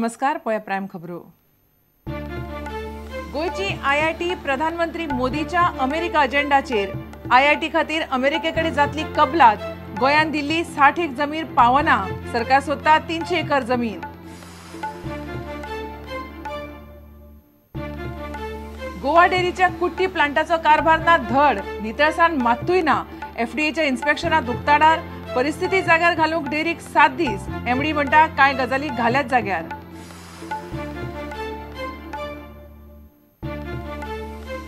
नमस्कार, पळय प्रायम खबरो. गोयची आयआयटी प्रधानमंत्री मोदीच्या अमेरिका अजेंडाचेर आयआयटी खातीर अमेरिकेकडे जातली कबलात. गोयान दिल्ली 60 एक जमीन पावना. सरकार सोदता 300 एकर जमीन. गोवा डेरीच्या कुट्टी प्लांटाचो कारभार ना धड. नितळसाण मात्तूय ना. एफडीएच्या इन्स्पेक्शनात उक्ताडार. परिस्थिती जाग्यार घालूंक डेरीक 7 दीस. एमडी म्हणटा कांय गजाली घाल्यात जाग्यार.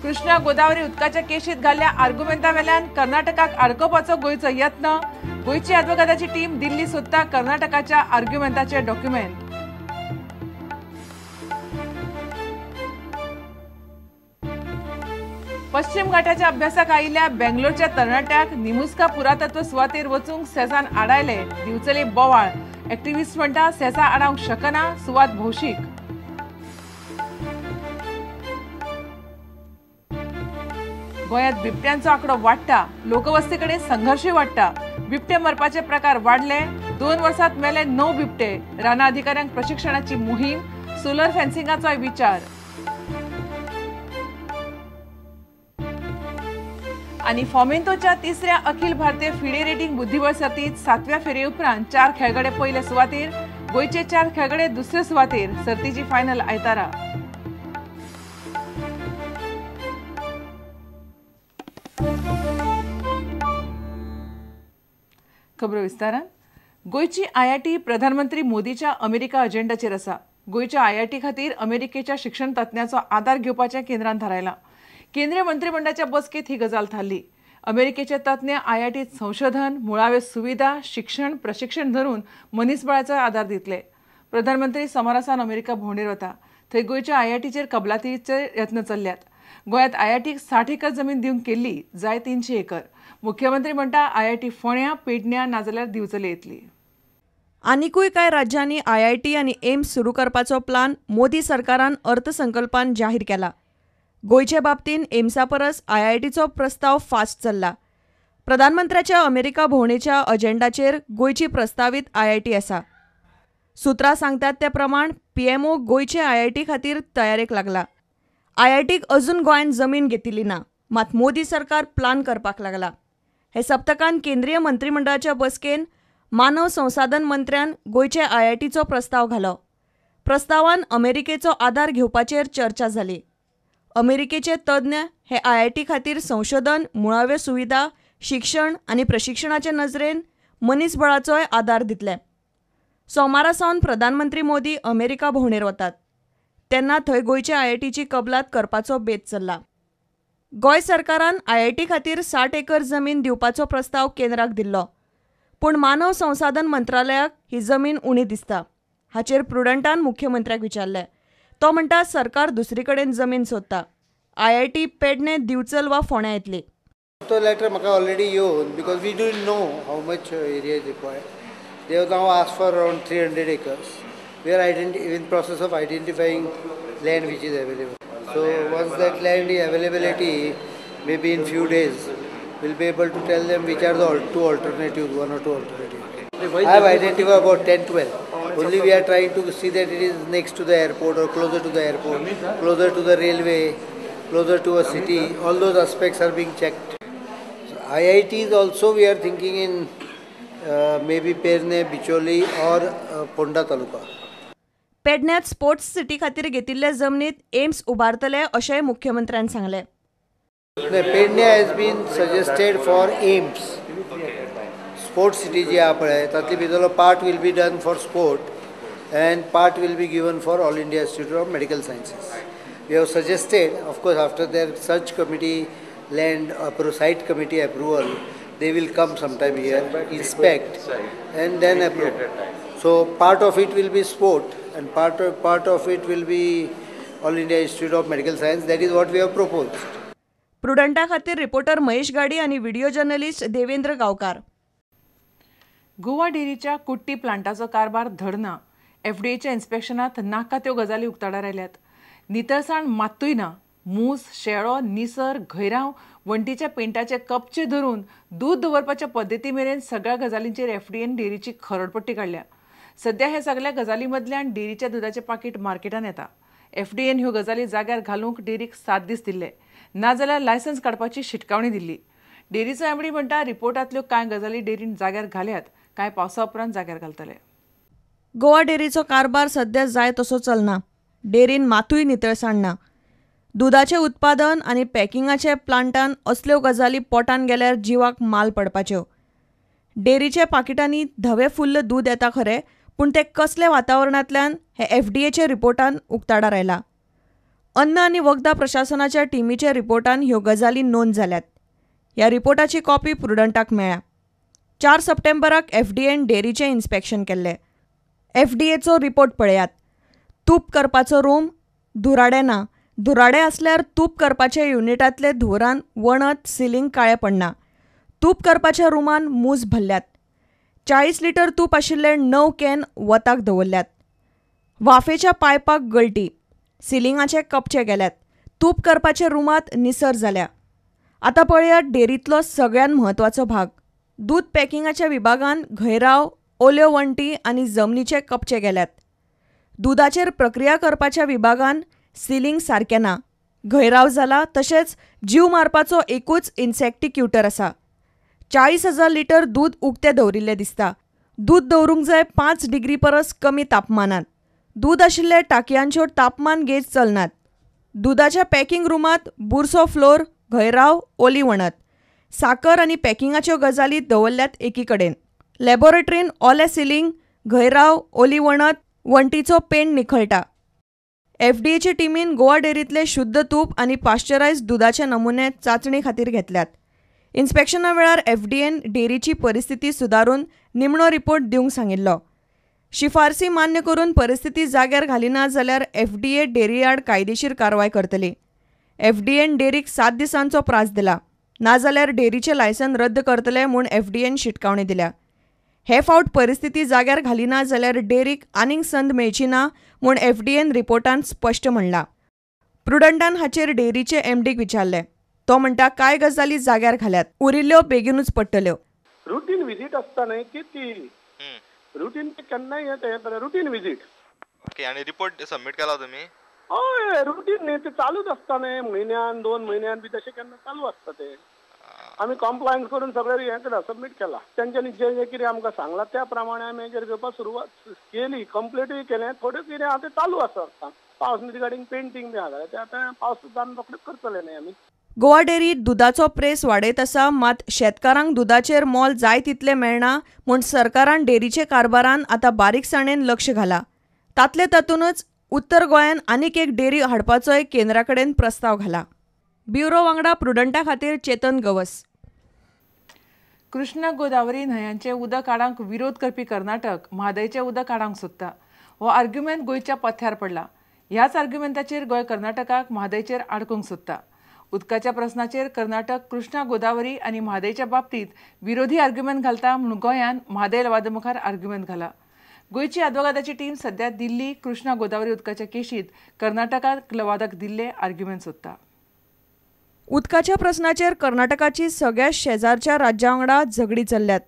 कृष्णा गोदावरी उदकाच्या केशीत घाल्ल्या आर्ग्युमेंटा वेल्यान कर्नाटकाक आडकोवपाचो गोंयचो यत्न. गोंयची ॲडव्होकेटाची टीम दिल्ली सोदता कर्नाटकाच्या आर्ग्युमेंटाचे डॉक्युमेंट. पश्चिम घाटाच्या अभ्यासाक आयिल्ल्या बेंगलोरच्या तरणाट्याक निमुस्का पुरातत्व सुवातेर वचूंक सेसान आडायले. दिवचले बोवाळ. एक्टिव्हिस्ट म्हणटा सेसा आडावंक शकना. सुवात भौशीक. गोंयांत बिबट्यांचो आंकडो वाडटा. लोकवस्तीकडे संघर्शय वाडटा. बिबटे मरपाचे प्रकार वाडले. 2 वर्सांत मेले 9 बिबटे. राना अधिकाऱ्यांक प्रशिक्षणाची मोहीम. सोलर फेन्सिंगाचोय विचार. आणि फॉमेंतोच्या 3ऱ्या अखिल भारतीय फिडे रेटिंग बुद्धिबळ सर्तीत 7व्या फेरये उपरांत 4 खेळगडे पयले सुवातेर. गोंयचे 4 खेळगडे दुसरे सुवातेर. सर्तीची फायनल आयतारा. खबरो विस्तारान. गोंयची आयआयटी प्रधानमंत्री मोदीच्या अमेरिका अजेंडाचेर आसा. गोंयच्या आयआयटी खातीर अमेरिकेच्या शिक्षण तज्ञांचो आदार घेवपाचें केंद्रान थारायलां. केंद्रीय मंत्रिमंडळाच्या बसकेत ही गजाल थारली. अमेरिकेचे तज्ञ आयआयटीत संशोधन, मुळाव्यो सुविधा, शिक्षण, प्रशिक्षण धरून मनीसबळाचो आदार दितले. प्रधानमंत्री सोमारासान अमेरिका भोंवडेर वता. थंय गोंयच्या आयआयटीचेर कबलातीचे यत्न चल्ल्यात. गोंयांत आयआयटीक 60 एकर जमीन दिवंक केल्ली, जाय 300 एकर. मुख्यमंत्री म्हणटा आयआयटी फोंड्या, पेडण्यां नाजाल्यार दिवचले येतली. आनीकूय कांय राज्यांनी आयआयटी आनी एम्स सुरू करपाचो प्लान मोदी सरकारान अर्थसंकल्पांत जाहीर केला. गोंयचे बाबतींत एम्सा परस आयआयटीचो प्रस्ताव फास्ट चल्ला. प्रधानमंत्र्याच्या अमेरिका भोंवडेच्या अजेंडाचेर गोंयची प्रस्तावीत आयआयटी आसा. सुत्रां सांगतात ते प्रमाण पीएमओ गोंयचे आयआयटी खातीर तयारेक लागला. आयआयटीक अजून गोंयांत जमीन घेतिल्ली ना, मात मोदी सरकार प्लान करपाक लागला. हे सप्तकांत केंद्रीय मंत्रिमंडळाच्या बसकेन मानव संसाधन मंत्र्यान गोंयचे आयआयटीचो प्रस्ताव घालो. प्रस्तावान अमेरिकेचो आदार घेवपाचेर चर्चा जाली. अमेरिकेचे तज्ञ हे आयआयटी खातीर संशोधन, मुळाव्यो सुविधा, शिक्षण आनी प्रशिक्षणाचे नजरेन मनीसबळाचोय आदार दितले. सोमारा सावन प्रधानमंत्री मोदी अमेरिका भोंवडेर वतात. तेन्ना थंय गोंयच्या आयआयटीची कबलात करपाचो बेत चल्ला. गोंय सरकारान आयआयटी खातीर 60 एकर जमीन दिवपाचो प्रस्ताव केंद्राक दिल्लो. पूण मानव संसाधन मंत्रालयाक ही जमीन उणी दिसता. हाचेर प्रुडंटान मुख्यमंत्र्याक विचारले. तो म्हणटा सरकार दुसरे कडेन जमीन सोदता. आयआयटी पेडणे, दिवचल वा फोंड्या येतली. तो लेटर म्हाका ऑलरेडी येवन because we don't know how much area is required. They have now asked for around 300 acres. We are in process of identifying land which is available. So once that land is availability, maybe in few days, we'll be able to tell them which are the 2 alternatives, 1 or 2 alternatives. I have identified about 10-12. Only we are trying to see that it is next to the airport or closer to the airport, closer to the railway, closer to a city. All those aspects are being checked. So IITs also we are thinking in maybe Perne, Bicholi or Ponda Taluka. पेडण्यात sports city खातीर घेतिल्ले जमनीत AIIMS उबारतले अशेंय मुख्यमंत्र्यान सांगले. पेडण्या has been suggested for AIIMS. Sports city जी आहा पळय तातली भितरलो part will be done for sport and part will be given for All India Institute of Medical Sciences. We have suggested of course after their search committee land site committee approval they will come sometime here, inspect and then approve. So part of it will be sport and part of it will be All India Institute of Medical Science. That is what we have proposed. प्रुडंटा खातीर reporter Mahesh गाडी आणि video journalist Devendra गावकार. गोवा डेरीच्या कुट्टी प्लांटाचो कारभार धडना. एफडीएच्या इन्स्पेक्शनात नाका त्यो गजाली उक्ताडार आयल्यात. नितळसाण मात्तूय ना. मूस, शेळो, निसर, घैराव, वंटीच्या पेंटाचे कपचे धरून दूध दवरपाच्या पद्दती मेरेन सगळ्या गजालींचेर एफडीएन डेरीची खरडपट्टी काडल्या. सध्या हे सगळ्या गजाली मदल्यान डेरीच्या दुधाचे पाकीट मार्केटान येता. FDAन ह्यो गजाली जाग्यार घालूंक डेरीक 7 दीस दिल्ले, नाजाल्यार लायसन्स काडपाची शिटकावणी दिल्ली. डेरीचो एमडी म्हणटा रिपोर्टांतल्यो कांय गजाली डेरीन जाग्यार घाल्यात, कांय पावसा उपरांत जाग्यार घालतले. गोवा डेरीचो कारभार सध्या जाय तसो चलना. डेरीन मातूय नितळसाण ना. दुधाचें उत्पादन आनी पॅकिंगाचे प्लांटान असल्यो गजाली पोटान गेल्यार जिवाक माल पडपाच्यो. डेरीच्या पाकिटांनी धवे फुल्ल दूद येता खरें, पूण ते कसले वातावरणांतल्यान हे FDAच्या रिपोर्टान उक्ताडार आयला. अन्न आनी वखदां प्रशासनाच्या टिमीच्या रिपोर्टान ह्यो गजाली नोंद जाल्यात. ह्या रिपोर्टाची कॉपी प्रुडंटाक मेळ्ळ्या. 4 सप्टेंबराक FDAन डेरीचें इन्स्पेक्शन केल्लें. FDAचो रिपोर्ट पळयात. तूप करपाचो रूम, धुराडे ना. धुराडे आसल्यार तूप करपाच्या युनिटांतले धुवरान वणत सिलींग काळें पडना. तूप करपाच्या रुमान मूस भरल्यात. 40 लिटर तूप आशिल्ले 9 कॅन वताक दवरल्यात. वाफेच्या पायपाक गळटी. सिलिंगाचे कपचे गेल्यात. तूप करपाच्या रुमांत निसर जाल्या. आतां पळयात डेरींतलो सगळ्यात म्हत्वाचो भाग. दूद पॅकिंगाच्या विभागान घैराव, ओल्यो वण्टी आनी जमनीचे कपचे गेल्यात. दुधाचेर प्रक्रिया करपाच्या विभागान सिलींग सारकें ना. घैराव जाला, तशेंच जीव मारपाचो एकूच इन्सेक्टिक्युटर आसा. 40,000 लिटर दूद उक्तें दवरिल्लें दिसता. दूद दवरूंक जाय 5 डिग्री परस कमी तापमानांत. दूद आशिल्ले टाकयांच्यो तापमान गेज चलनात. दुधाच्या पॅकिंग रुमांत बुरसो फ्लोर, घैराव, ओली वणत, साकर आनी पॅकिंगाच्यो गजाली दवरल्यात एकी कडेन. लॅबॉरेटरीन ओले सिलींग, घैराव, ओली वणत, वण्टीचो पेंड निखळटा. FDAचे टिमीन गोवा डेरींतले शुद्ध तूप आनी पाश्चरायज्ड दुधाचे नमुने चांचणी खातीर घेतल्यात. इन्स्पेक्शना वेळार FDAन डेरीची परिस्थिती सुदारून निमणो रिपोर्ट दिवंक सांगिल्लो. शिफारसी मान्य करून परिस्थिती जाग्यार घालिना जाल्यार FDA डेरी आड कायदेशीर कारवाय करतली. FDAन डेरीक 7 दिसांचो प्राझ दिला. नाजाल्यार डेरीचें लायसन रद्द करतले म्हूण FDAन शिटकावणी दिल्या. हे फावट परिस्थिती जाग्यार घालिना जाल्यार डेरीक आनीक संद मेळची ना म्हूण FDAन रिपोर्टांत स्पश्ट म्हणलां. प्रुडंटान हाचेर डेरीचे MDक विचारलें. तो म्हणटा कांय गजाली जाग्यार घाल्यात, उरिल्ल्यो बेगीनूच पडटल्यो. रुटीन विजीट आसता न्हय ती रुटीन केन्नाय येता रुटीन विजीट. ओके. आणि रिपोर्ट सबमिट केला तुम्ही? हय रुटीन न्ही ते चालूच आसता न्ही, म्हयन्यान 2 म्हयन्यान बी तशें केन्ना चालू आसता ते. आमी कॉम्प्लायन्स करून सगळे हें केला, सबमीट केला. तेंच्यांनी जे कितें आमकां सांगलां त्या प्रमाणे आमी हेजेर घेवपाक सुरवात केली. कंप्लीटूय केलें. थोडें कितें आतां चालू आसा. पावस रिगार्डींग पेंटींग बी आहा ते आतां पावस जावन रोखडें करतले न्ही आमी. गोवा डेरी दुधाचो प्रेस वाडयत आसा, मात शेतकारांक दुधाचेर मोल जाय तितलें मेळना म्हूण सरकारान डेरीचे कारभारान आतां बारीकसाणेन लक्ष घाला. तातले तातूंतच उत्तर गोंयान आनीक एक डेरी हाडपाचोय केंद्रा कडेन प्रस्ताव घाला. ब्युरो वांगडा प्रुडंटा खातीर चेतन गवस. कृष्णा गोदावरी न्हंयांचें उदक काडांक विरोध करपी कर्नाटक म्हादयचें उदक काडांक सोदता. हो आर्ग्युमेंट गोंयच्या पथ्यार पडला. ह्याच आर्ग्युमेंटाचेर गोंय कर्नाटकाक म्हादयचेर आडकूंक सोदता. उदकाच्या प्रस्नाचेर कर्नाटक कृष्णा गोदावरी आनी म्हादयच्या बाबतींत विरोधी आर्ग्युमेंट घालता म्हूण गोंयान म्हादय लवादा मुखार आर्ग्युमेंट घाला. गोंयची आदवोगादाची टीम सध्या दिल्ली कृष्णा गोदावरी उदकाच्या केशींत कर्नाटकाक लवादाक दिल्ले आर्ग्युमेंट सोदता. उदकाच्या प्रस्नाचेर कर्नाटकाची सगळ्या शेजारच्या राज्यां वांगडा झगडीं चल्ल्यात.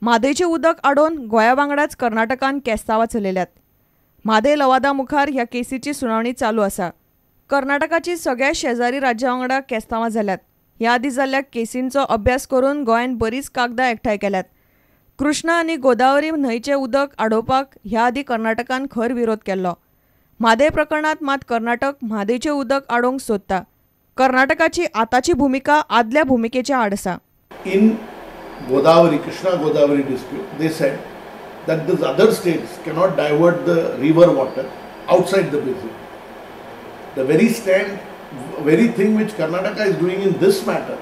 म्हादयचें उदक आडोवन गोंया वांगडाच कर्नाटकान केस्तांवां चलयल्यात. म्हादय लवादा मुखार ह्या केसीची सुनावणी चालू आसा. कर्नाटकाची सगळ्या शेजारी राज्यां वांगडा केस्तांवां जाल्यात. ह्या आदीं जाल्ल्या केसींचो अभ्यास करून गोंयान बरीच कागदां एकठांय केल्यात. कृष्णा आनी गोदावरी न्हंयचें उदक आडोवपाक ह्या आदीं कर्नाटकान खर विरोध केल्लो. म्हादय प्रकरणांत मात कर्नाटक म्हादयचें उदक आडोवंक सोदता. कर्नाटकाची आताची भूमिका आदल्या भूमिकेच्या आड आसा. In Godavari, Krishna Godavari dispute, they said that the other states cannot divert the river water outside the basin. The very thing which Karnataka is doing in this matter,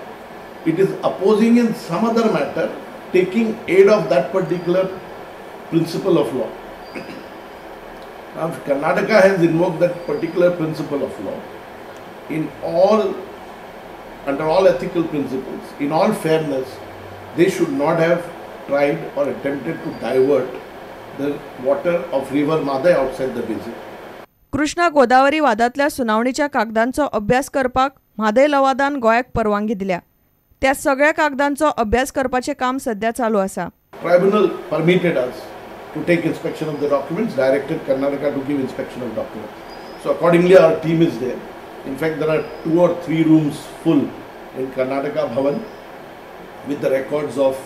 it is opposing in some other matter, taking aid of that particular principle of law. Now, if Karnataka has invoked that particular principle of law, under all ethical principles, in all fairness, they should not have tried or attempted to divert the water of river Madai outside the basin. Krishna Godavari वादांतल्या सुनावणीच्या कागदांचो अभ्यास करपाक म्हादय लवादान गोंयाक परवानगी दिल्या. त्या सगळ्या कागदांचो अभ्यास करपाचें काम सध्या चालू आसा. Tribunal permitted us to take inspection of the documents, directed Karnataka to give inspection of documents. So accordingly our team is there. In fact, there are 2 or 3 rooms full in Karnataka Bhavan with the records of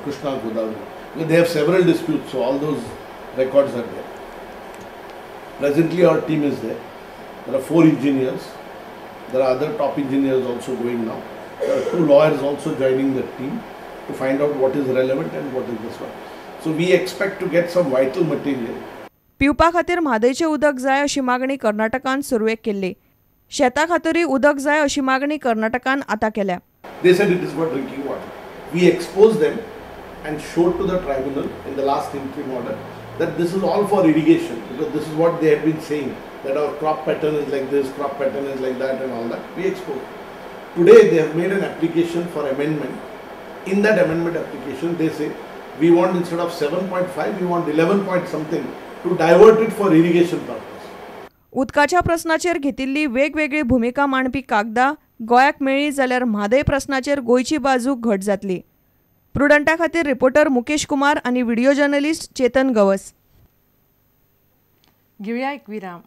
Krishna Godavari. Because they have several disputes, so all those records are there. Presently our team is there. There are 4 engineers. There are other top engineers also going now. There are 2 lawyers also joining the team to find out what is relevant and what is this one. So we expect to get some vital material. पिवपा खातीर म्हादयचें उदक जाय अशी मागणी कर्नाटकान सुरवेक केल्ली. शेता खातीरय उदक जाय अशी मागणी कर्नाटकान आतां केल्या. They said it is for drinking water. We exposed them and showed to the tribunal in the last interim order that this is all for irrigation, because this is what they have been saying, that our crop pattern is like this, crop pattern is like that and all that. We exposed. Today they have made an application for amendment. In that amendment application they say we want, instead of 7.5 we want 11 point something to divert it for irrigation purpose. उदकाच्या प्रस्नाचेर घेतिल्ली वेगवेगळी भुमिका मांडपी कागदां गोंयाक मेळ्ळी जाल्यार म्हादय प्रस्नाचेर गोंयची बाजू घट जातली. प्रुडंटा खातीर रिपोर्टर मुकेश कुमार आनी व्हिडिओ जर्नलिस्ट चेतन गवस. घेऊया एक विराम.